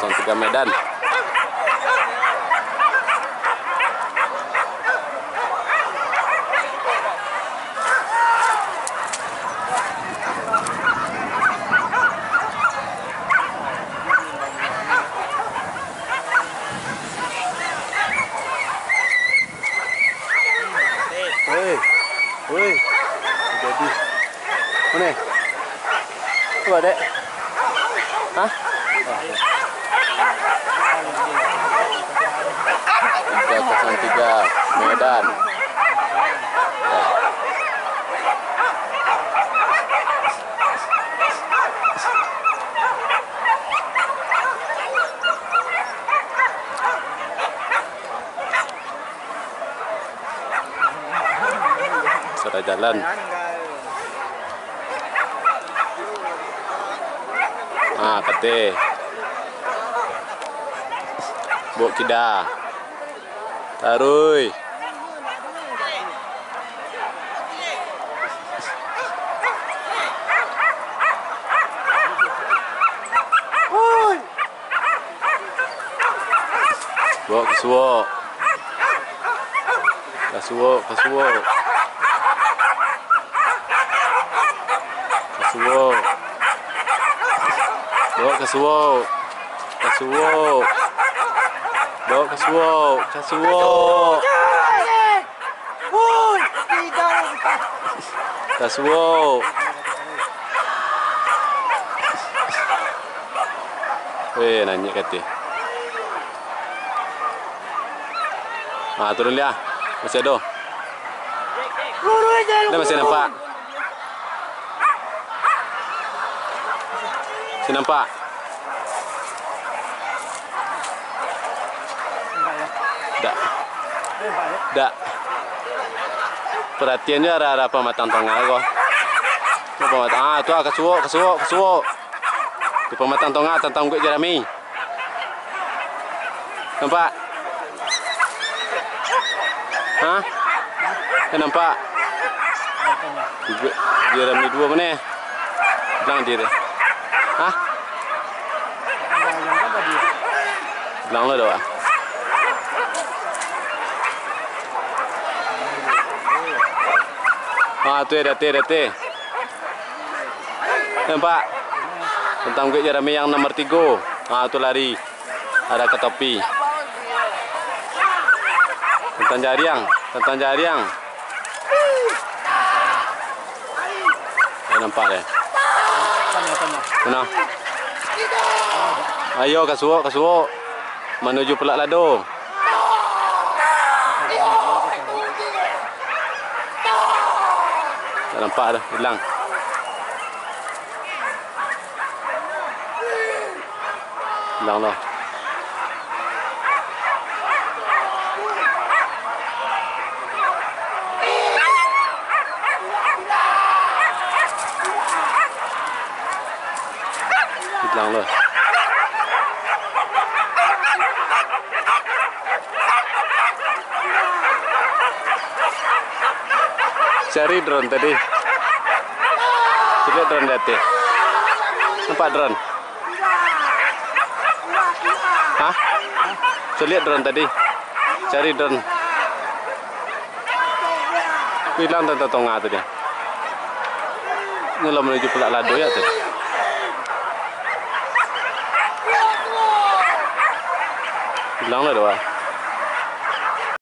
03 Medan. Woi, jadi mana? Coba dek. Hah? 303 Medan. Sudah jalan. Kete. Buk kida. Tarui. Buk kesuwo. Kasuwo. Kasuwo. Bawa kasuwo. Bawa kasuwo. Kasuwo. Nanya kata. Turun dia. Masih ada. Dia masih nampak. Nampak? Tak. Perhatiannya ada pematang tongga kok. Pematang. Tu kasuwo. Tu pematang tongga tentang gue Jeremy. Nampak? Hah? Nampak? Jeremy 2 mana? Bilang dia. Hah? Bilang lo doa. Tu date. Nampak? Tentang gue Jeremy yang nomor 3. Tu lari. Ada ke topi. Tentang jariang. Nampak deh. Mana? Ayo kasuwo. Menuju Pelak Lado. Tak nampak dah, hilang. Hilang lah. Hilang lah. Cari drone tadi. Lihat drone dati. Nampak drone? Hah? Lihat drone tadi. Cari drone. Hilang tentang tongga tadi. Ini menuju Pelak Lado ya tadi. Hilang lah doa.